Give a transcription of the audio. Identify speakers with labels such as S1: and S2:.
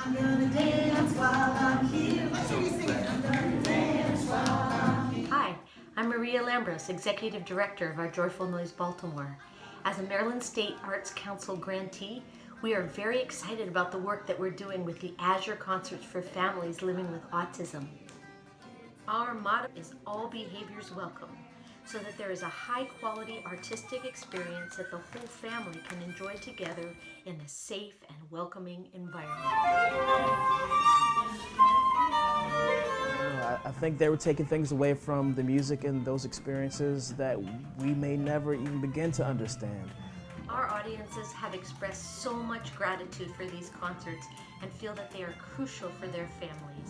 S1: I'm gonna dance while I'm here. Why should we sing it? I'm gonna dance while I'm here. Hi, I'm Maria Lambros, Executive Director of our Joyful Noise Baltimore. As a Maryland State Arts Council grantee, we are very excited about the work that we're doing with the Azure Concerts for Families Living with Autism. Our motto is all behaviors welcome, so that there is a high-quality artistic experience that the whole family can enjoy together in a safe and welcoming environment.
S2: I think they were taking things away from the music and those experiences that we may never even begin to understand.
S1: Our audiences have expressed so much gratitude for these concerts and feel that they are crucial for their families.